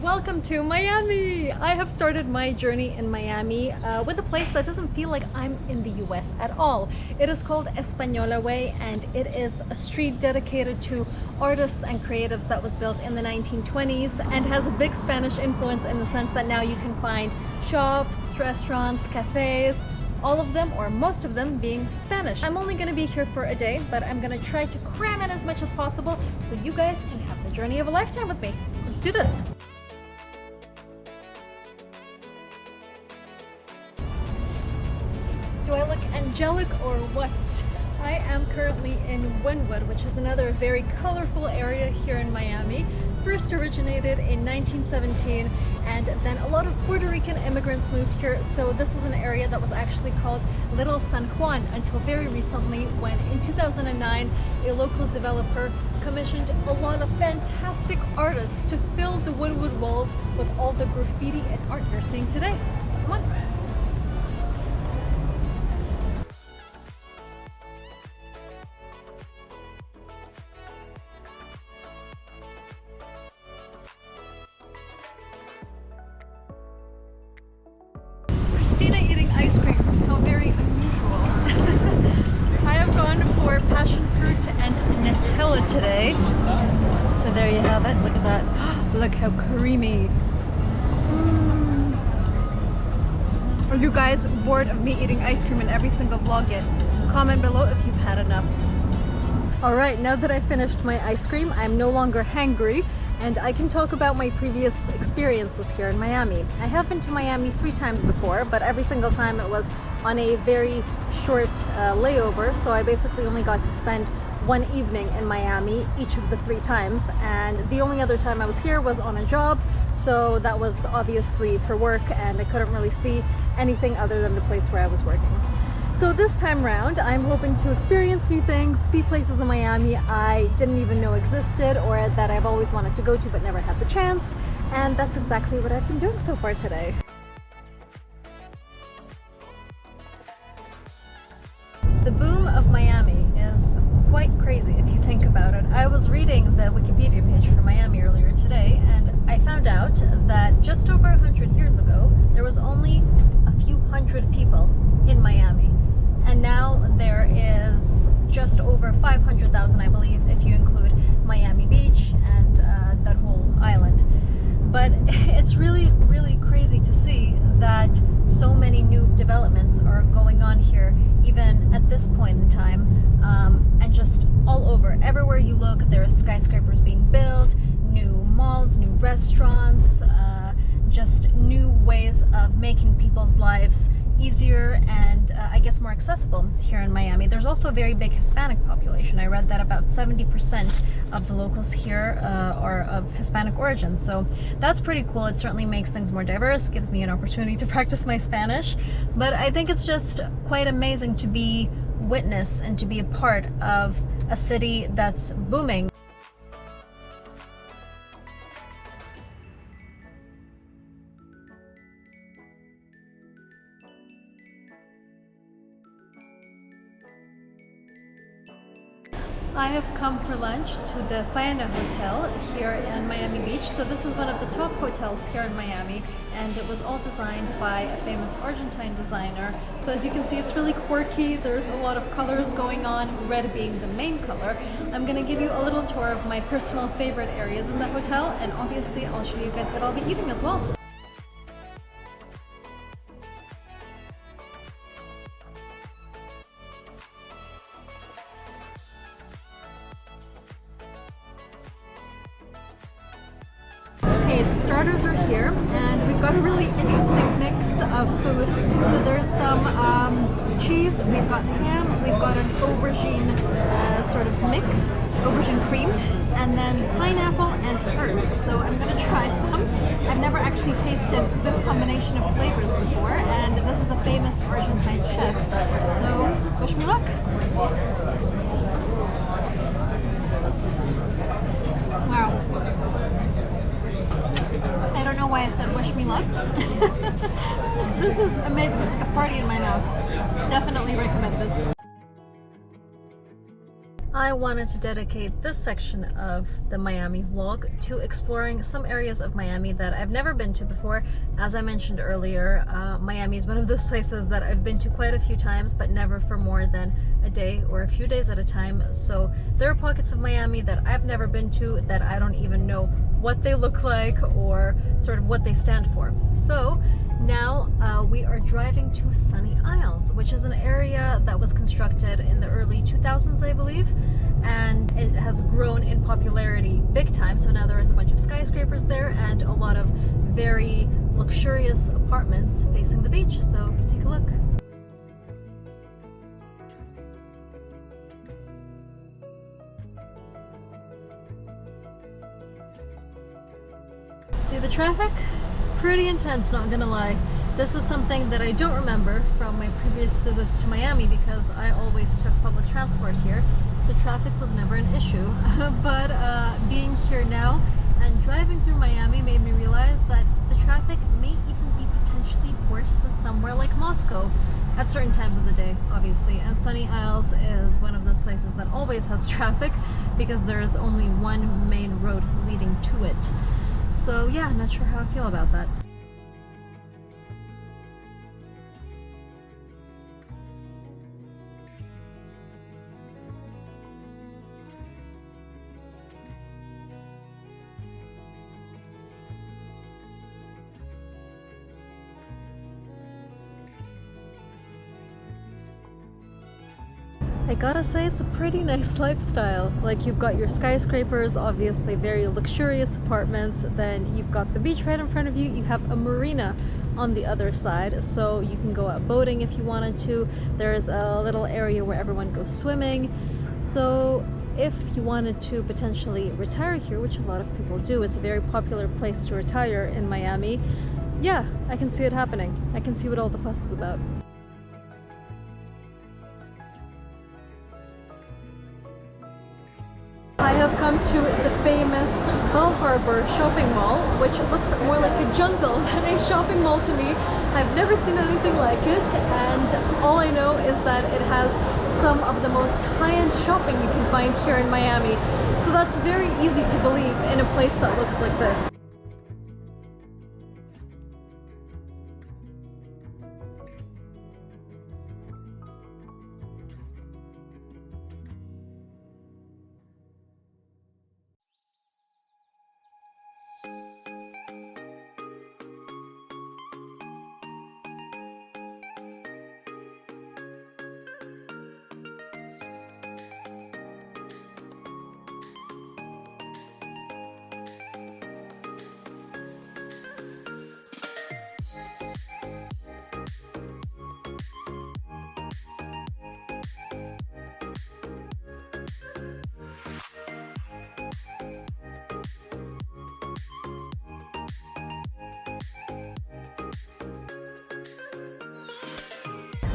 Welcome to Miami! I have started my journey in Miami with a place that doesn't feel like I'm in the US at all. It is called Espanola Way, and it is a street dedicated to artists and creatives that was built in the 1920s and has a big Spanish influence in the sense that now you can find shops, restaurants, cafes, all of them or most of them being Spanish. I'm only gonna be here for a day, but I'm gonna try to cram in as much as possible so you guys can have the journey of a lifetime with me. Let's do this! Do I look angelic or what? I am currently in Wynwood, which is another very colorful area here in Miami. First originated in 1917, and then a lot of Puerto Rican immigrants moved here, so this is an area that was actually called Little San Juan until very recently, when in 2009 a local developer commissioned a lot of fantastic artists to fill the Wynwood walls with all the graffiti and art you're seeing today. Come on. Kristina eating ice cream, how very unusual. I have gone for passion fruit and Nutella today. So there you have it, look at that. Look how creamy. Are you guys bored of me eating ice cream in every single vlog yet? Comment below if you've had enough. Alright, now that I finished my ice cream, I'm no longer hangry, and I can talk about my previous experiences here in Miami. I have been to Miami 3 times before, but every single time it was on a very short layover, so I basically only got to spend one evening in Miami each of the 3 times, and the only other time I was here was on a job, so that was obviously for work, and I couldn't really see anything other than the place where I was working. So this time round, I'm hoping to experience new things, see places in Miami I didn't even know existed or that I've always wanted to go to but never had the chance, and that's exactly what I've been doing so far today. The boom of Miami is quite crazy if you think about it. I was reading the Wikipedia page for Miami earlier today, and I found out that just over 100 years ago, there was only a few hundred people in Miami. And now there is just over 500,000, I believe, if you include Miami Beach and that whole island. But it's really, really crazy to see that so many new developments are going on here, even at this point in time, and just all over. Everywhere you look, there are skyscrapers being built, new malls, new restaurants, just new ways of making people's lives easier and I guess more accessible here in Miami. There's also a very big Hispanic population. I read that about 70% of the locals here are of Hispanic origin, so that's pretty cool. It certainly makes things more diverse, gives me an opportunity to practice my Spanish, but I think it's just quite amazing to be witness and to be a part of a city that's booming. I have come for lunch to the Faena Hotel here in Miami Beach. So this is one of the top hotels here in Miami, and it was all designed by a famous Argentine designer. So as you can see, it's really quirky. There's a lot of colors going on, red being the main color. I'm gonna give you a little tour of my personal favorite areas in the hotel, and obviously I'll show you guys what I'll be eating as well. The starters are here, and we've got a really interesting mix of food. So there's some cheese, we've got ham, we've got an aubergine sort of mix, aubergine cream, and then pineapple and herbs. So I'm going to try some. I've never actually tasted this combination of flavors before, and this is a famous Argentine chef. So wish me luck. Wow. I don't know why I said wish me luck. This is amazing. It's like a party in my mouth. Definitely recommend this. I wanted to dedicate this section of the Miami vlog to exploring some areas of Miami that I've never been to before. As I mentioned earlier, Miami is one of those places that I've been to quite a few times, but never for more than a day or a few days at a time. So there are pockets of Miami that I've never been to that I don't even know what they look like or sort of what they stand for. So now we are driving to Sunny Isles, which is an area that was constructed in the early 2000s, I believe, and it has grown in popularity big time. So now there is a bunch of skyscrapers there and a lot of very luxurious apartments facing the beach. So take a look. See the traffic? It's pretty intense, not gonna lie. This is something that I don't remember from my previous visits to Miami because I always took public transport here, so traffic was never an issue. But being here now and driving through Miami made me realize that the traffic may even be potentially worse than somewhere like Moscow at certain times of the day, obviously. And Sunny Isles is one of those places that always has traffic because there is only one main road leading to it. So yeah, I'm not sure how I feel about that. I gotta say, it's a pretty nice lifestyle. Like, you've got your skyscrapers, obviously very luxurious apartments, then you've got the beach right in front of you, you have a marina on the other side, so you can go out boating if you wanted to. There's a little area where everyone goes swimming. So if you wanted to potentially retire here, which a lot of people do, it's a very popular place to retire in Miami. Yeah, I can see it happening. I can see what all the fuss is about. I have come to the famous Bal Harbour shopping mall, which looks more like a jungle than a shopping mall to me. I've never seen anything like it, and all I know is that it has some of the most high-end shopping you can find here in Miami. So that's very easy to believe in a place that looks like this.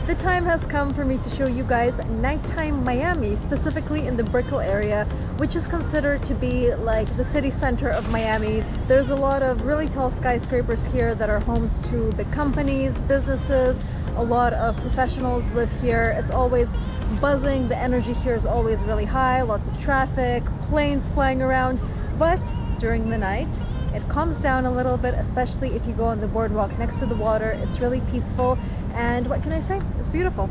The time has come for me to show you guys nighttime Miami, specifically in the Brickell area, which is considered to be like the city center of Miami. There's a lot of really tall skyscrapers here that are homes to big companies, businesses. A lot of professionals live here. It's always buzzing. The energy here is always really high, lots of traffic, planes flying around. But during the night, it calms down a little bit, especially if you go on the boardwalk next to the water. It's really peaceful, and what can I say? It's beautiful.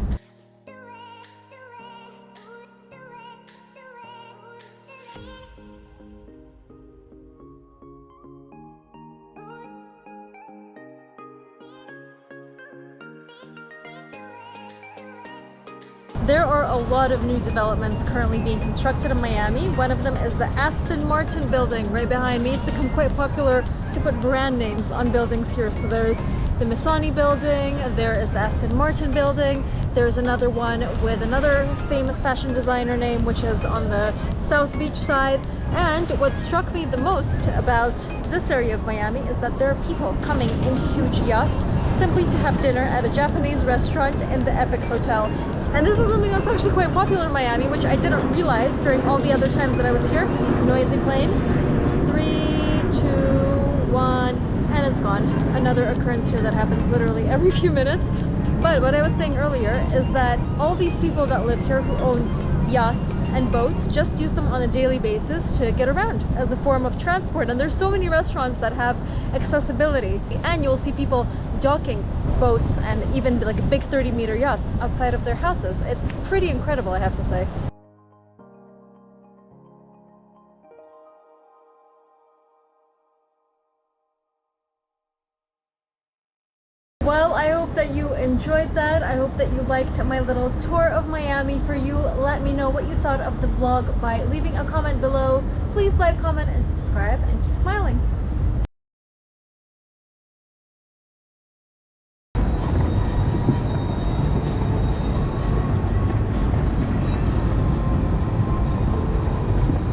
There are a lot of new developments currently being constructed in Miami. One of them is the Aston Martin building right behind me. It's become quite popular to put brand names on buildings here. So there's the Missoni building, there is the Aston Martin building, there's another one with another famous fashion designer name, which is on the South Beach side. And what struck me the most about this area of Miami is that there are people coming in huge yachts simply to have dinner at a Japanese restaurant in the Epic Hotel. And this is something that's actually quite popular in Miami, which I didn't realize during all the other times that I was here. Noisy plane. 3, 2, 1, and it's gone. Another occurrence here that happens literally every few minutes. But what I was saying earlier is that all these people that live here who own yachts and boats just use them on a daily basis to get around as a form of transport. And there's so many restaurants that have accessibility, and you'll see people docking boats and even like big 30-meter yachts outside of their houses. It's pretty incredible, I have to say. Well, I hope that you enjoyed that. I hope that you liked my little tour of Miami. For you, let me know what you thought of the vlog by leaving a comment below. Please like, comment, and subscribe, and keep smiling.